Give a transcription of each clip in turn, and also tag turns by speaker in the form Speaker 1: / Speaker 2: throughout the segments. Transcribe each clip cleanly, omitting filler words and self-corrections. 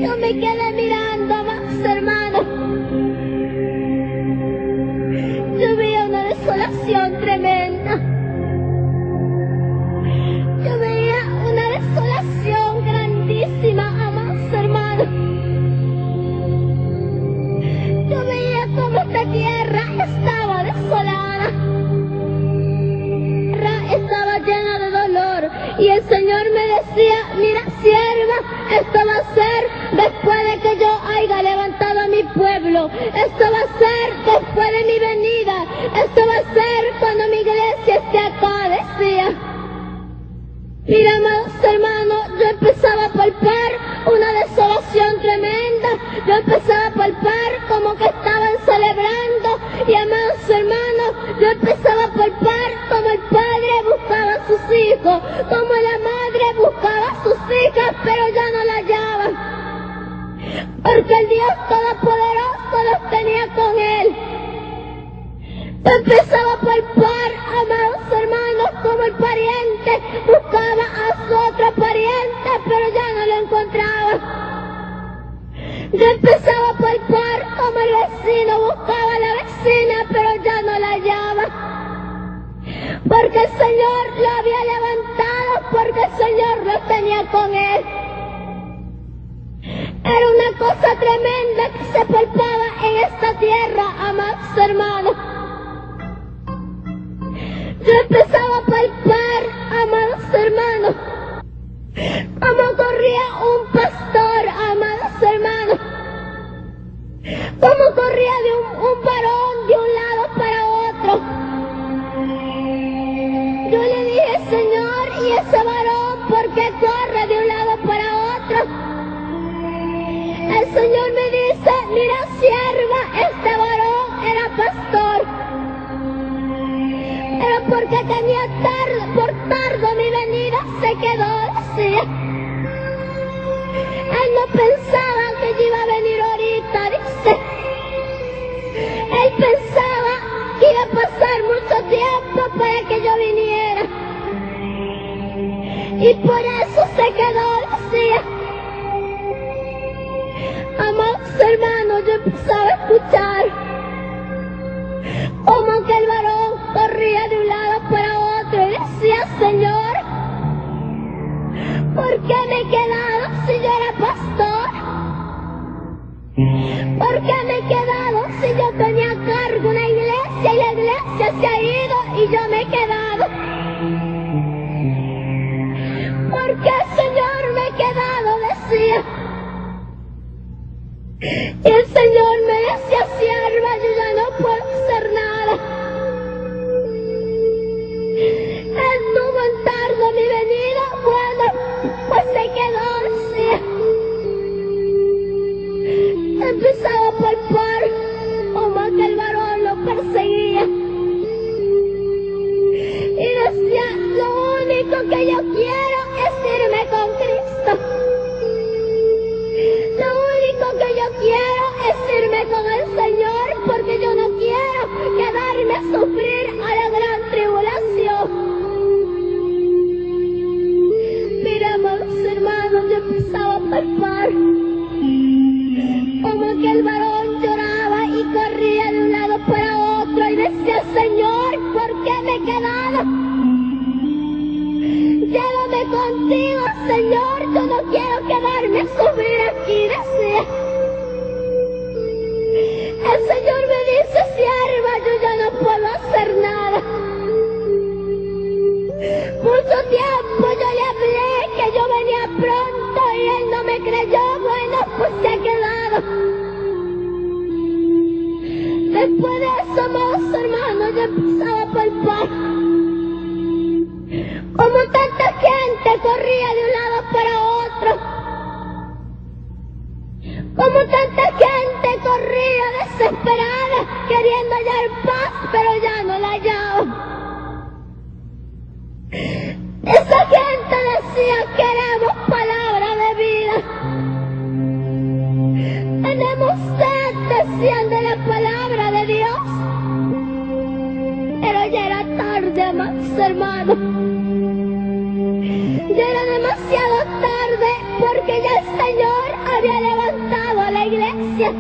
Speaker 1: Yo me quedé mirando, amados hermanos. Yo veía una desolación tremenda. Yo veía una desolación grandísima, amados hermanos. Yo veía cómo esta tierra estaba desolada. Estaba llena de dolor. Y el Señor me decía: mira, sierva, esto va a ser después de que yo haya levantado a mi pueblo. Esto va a ser después de mi venida. Esto va a ser cuando mi iglesia esté acá, decía. Mira, amados hermanos, yo empezaba a palpar una desolación tremenda. Yo empezaba a palpar como que estaban celebrando. Y, amados hermanos, yo empezaba a palpar como el padre buscaba a sus hijos, como la madre buscaba a sus hijas, pero ya no la hallaban. Porque el Dios Todopoderoso los tenía con él. Yo empezaba a palpar, amados hermanos, como el pariente buscaba a su otro pariente, pero ya no lo encontraba. Yo empezaba a palpar como el vecino buscaba a la vecina, pero ya no la hallaba. Porque el Señor lo había levantado, porque el Señor lo tenía con él. Era una cosa tremenda que se palpaba en esta tierra, amados hermanos. Yo empezaba a palpar, amados hermanos, como corría un pastor, amados hermanos, como corría de un varón de un lado para otro. Yo le dije: Señor, ¿y ese varón por qué corre de un lado para otro? El Señor me dice: mira, sierva, este varón era pastor. Pero porque tenía por tardo mi venida, se quedó, decía. Él no pensaba que yo iba a venir ahorita, dice. Él pensaba que iba a pasar mucho tiempo para que yo viniera. Y por eso se quedó, decía. Amados hermanos, yo empezaba a escuchar como que el varón corría de un lado para otro y decía: Señor, ¿por qué me he quedado si yo era pastor? ¿Por qué me he quedado si yo tenía a cargo una iglesia y la iglesia se ha ido y yo me he quedado? ¿Por qué, Señor, me he quedado? Decía. Y el Señor me decía: sierva, yo ya no puedo hacer nada. Estuvo en tardo mi venida, bueno, pues se quedó, decía. Empezaba a palpar como aquel varón lo perseguía. Y decía: lo único que yo quiero es irme con Cristo. Lo único que yo quiero es irme con el Señor, porque yo no quiero quedarme a sufrir a la gran tribulación. Mira, amados hermanos, yo empezaba a palpar como aquel varón lloraba y corría de un lado para otro y decía: Señor, ¿por qué me he quedado? Llévame contigo, Señor, yo no quiero quedarme a sufrir aquí, decía. El Señor me dice: sierva, yo ya no puedo hacer nada. Mucho tiempo yo le hablé que yo venía pronto y él no me creyó. Bueno, pues se ha quedado. Después de eso, amados hermanos, yo empezaba a palpar como tanta gente corría de un lado para otro. Como tanta gente corría desesperada, queriendo hallar paz, pero ya no la hallaba. Esa gente decía: queremos palabra de vida. Tenemos sed, decían, de la palabra de Dios. Pero ya era tarde, amados hermanos. Ya era demasiado tarde, porque ya el Señor había iglesia.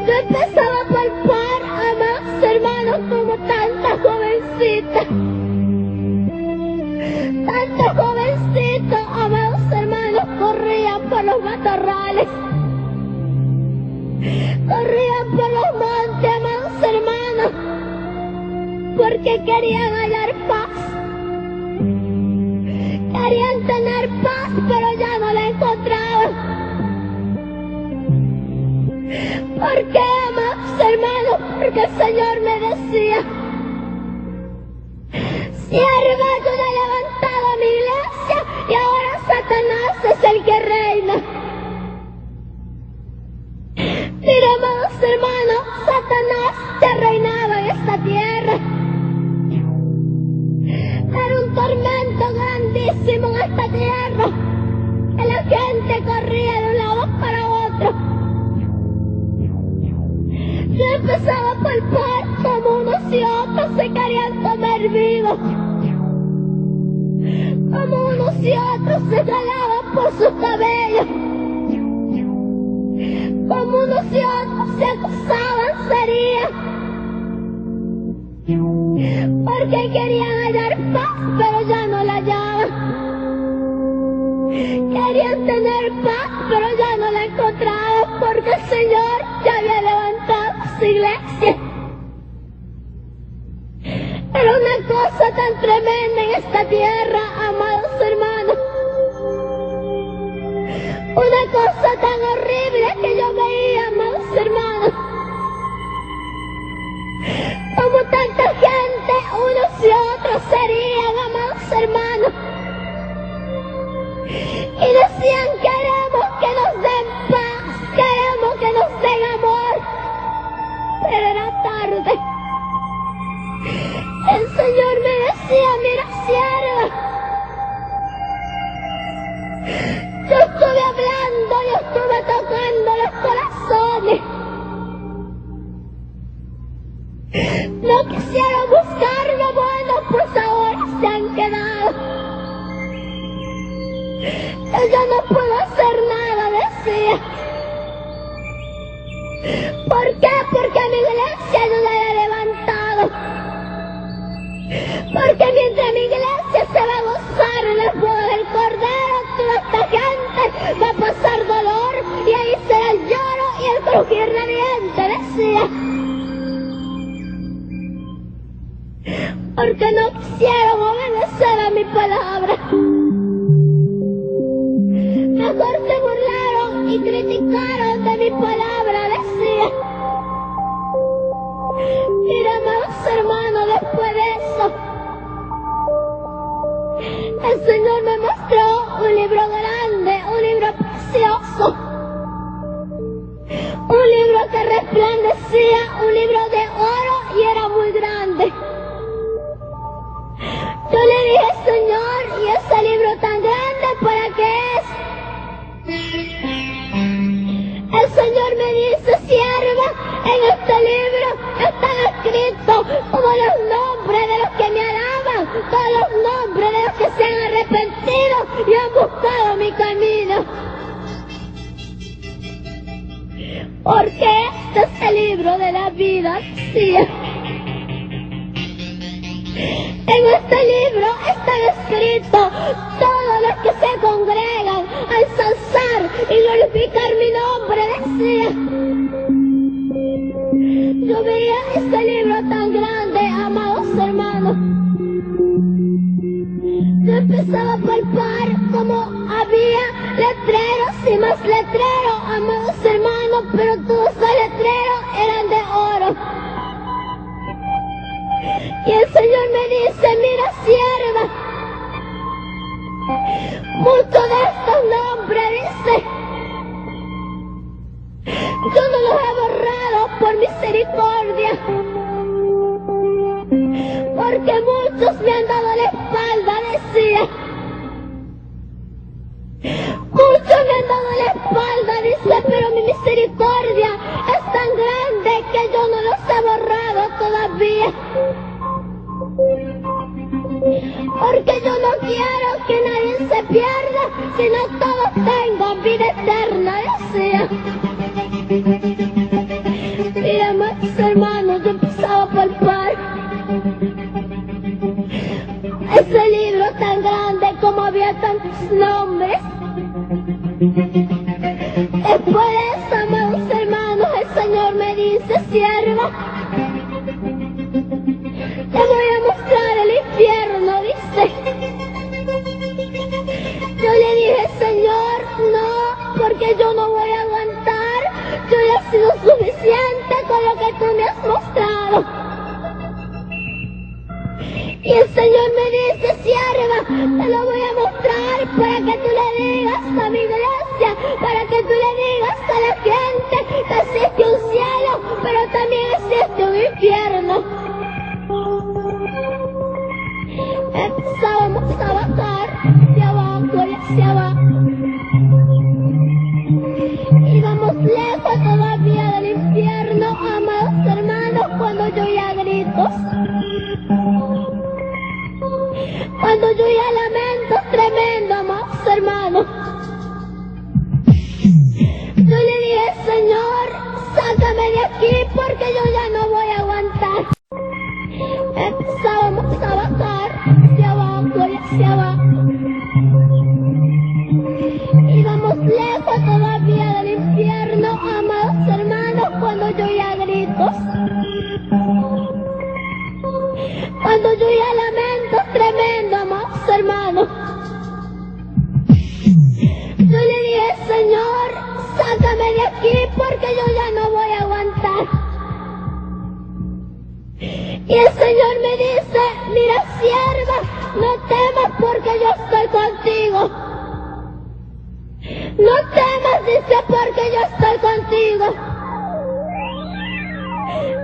Speaker 1: Yo empezaba a palpar, amados hermanos, como tanta jovencita. Tantos jovencitos, amados hermanos, corrían por los matorrales. Corrían por los montes, amados hermanos, porque querían hallar paz. Querían tener paz, pero ya no la encontraban. ¿Por qué, amados hermanos? Porque el Señor me decía: sierva, yo le he levantado a mi iglesia y ahora Satanás es el que reina. Mira, amados hermanos, Satanás ya reinaba en esta tierra. Era un tormento grandísimo en esta tierra, que la gente corría de un lado para otro. Yo empezaba a palpar como unos y otros se querían comer vivos, como unos y otros se jalaban por sus cabellos, como unos y otros se acusaban serías, porque querían hallar paz, pero ya no la hallaban. Querían tener paz, pero ya no la encontraban, porque el Señor ya había levantado su iglesia. Era una cosa tan tremenda en esta tierra, amados hermanos. Una cosa tan horrible que yo veía, amados hermanos. Como tanta gente, unos y otros serían, amados hermanos. Y decían: queremos que nos den paz, queremos que nos den amor. Pero era tarde. El Señor me decía: mira, sierva, yo estuve hablando, yo estuve tocando los corazones. No quisieron buscar lo bueno, pues ahora se han quedado. Yo no puedo hacer nada, decía. ¿Por qué? Porque a mi iglesia no la he levantado. Porque mientras mi iglesia se va a gozar en las bodas del Cordero, toda esta gente va a pasar dolor, y ahí será el lloro y el crujir de dientes, decía. Porque no quisieron obedecer a mi palabra. Mejor se burlaron y criticaron de mi palabra, decía. Mira, amados hermanos, después de eso, el Señor me mostró un libro grande, un libro precioso, un libro que resplandecía, un libro de oro, y era muy grande. Yo le dije: Señor, ¿y ese libro tan grande para qué es? El Señor me dice: sierva, en este libro están escritos todos los nombres de los que me alaban, todos los nombres de los que se han arrepentido y han buscado mi camino. Porque este es el libro de la vida, sí. En este libro están escritos todos los que se congregan a ensalzar y glorificar mi nombre, decía. Yo veía este libro tan grande, amados hermanos. Yo empezaba a palpar como había letreros y más letreros, amados hermanos, pero todos esos letreros eran de oro. Y el Señor me dice: mira, sierva, muchos de estos nombres, dice, yo no los he borrado por misericordia, porque muchos me han dado la espalda, decía. Muchos me han dado la espalda, dice, pero mi misericordia es tan grande que yo no los he borrado todavía. Porque yo no quiero que nadie se pierda, sino todos tengan vida eterna, sea. Mira, amados hermanos, yo empezaba a palpar ese libro tan grande, como había tantos nombres. Después de eso, amados hermanos, el Señor me dice: sierva, te voy a mostrar el infierno, dice. Yo le dije: Señor, no, porque yo no voy a aguantar. Yo ya he sido suficiente con lo que tú me has mostrado. Y el Señor me dice: sierva, te lo voy a mostrar para que tú le digas a mi iglesia, para que tú le digas a la gente que existe un cielo, pero también existe un infierno. Empezábamos a bajar de abajo y hacia abajo. Íbamos lejos todavía del infierno, amados hermanos, cuando yo oía gritos. Cuando yo oía lamentos tremendos, amados hermanos. Yo le dije: Señor, sácame de aquí porque yo ya no voy a aguantar. Empezábamos a bajar de abajo y hacia abajo. Íbamos lejos todavía del infierno, amados hermanos, cuando yo oía gritos. Cuando yo oía lamentos tremendos, amados hermanos. Yo le dije: Señor, sácame de aquí porque yo ya no voy a aguantar. Y el Señor me dice: mira, sierva, no temas porque yo estoy contigo. No temas, dice, porque yo estoy contigo.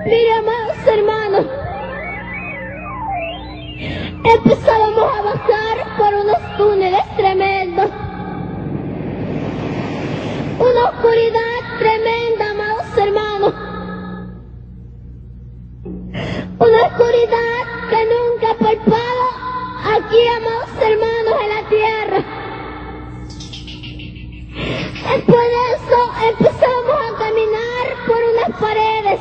Speaker 1: Mira, amados hermanos, empezábamos a bajar por unos túneles tremendos. Una oscuridad tremenda, amados hermanos. Una oscuridad que nunca he palpado aquí, amados hermanos, en la tierra. Después de eso empezamos a caminar por unas paredes.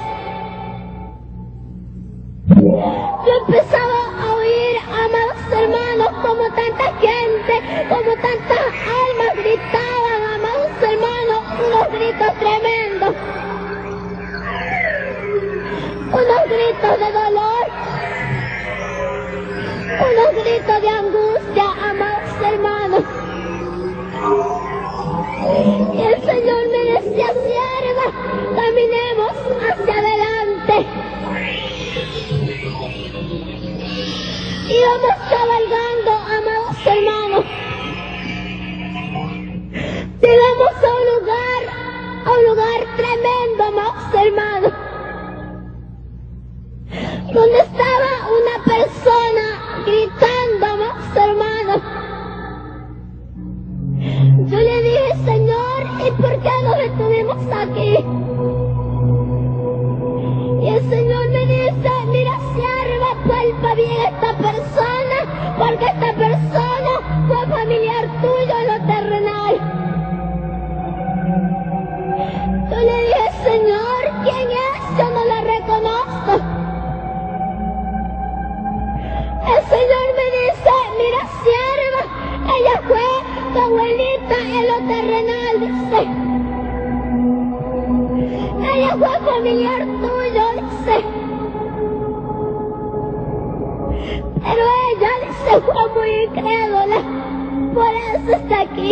Speaker 1: Yo empezaba a oír, amados hermanos, como tanta gente, como tantas almas gritaban, amados hermanos, unos gritos tremendos. Unos gritos de dolor, unos gritos de angustia, amados hermanos. Y el Señor me decía: sierva, caminemos hacia adelante. Íbamos cabalgando, amados hermanos. Llegamos a un lugar tremendo, amados hermanos, donde estaba una persona gritando, amados hermanos. Yo le dije: Señor, ¿y por qué nos detuvimos aquí? Y el Señor me dice: mira, sierva, palpa bien esta persona, porque esta persona fue familiar tuyo en lo terrenal. Yo le dije: Señor, ¿quién es? Yo no la reconozco. El Señor me dice: mira, sierva, ella fue tu abuelita en lo terrenal, dice. Ella fue familiar tuyo, dice. Pero ella, dice, fue muy incrédula, por eso está aquí.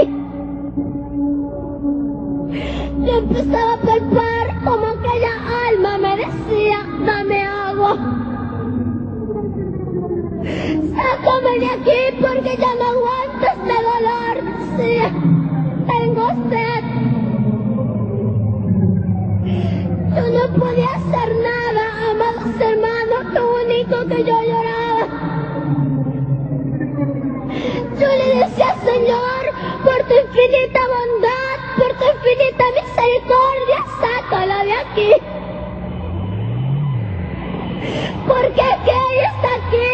Speaker 1: Yo empezaba a palpar como aquella alma me decía: dame agua. Sácame de aquí porque ya no aguanto este dolor, decía. Tengo sed. Yo no podía hacer nada, amados hermanos, lo único que yo lloraba. Yo le decía: Señor, por tu infinita bondad, por tu infinita misericordia, sácala de aquí. Porque que ella está aquí,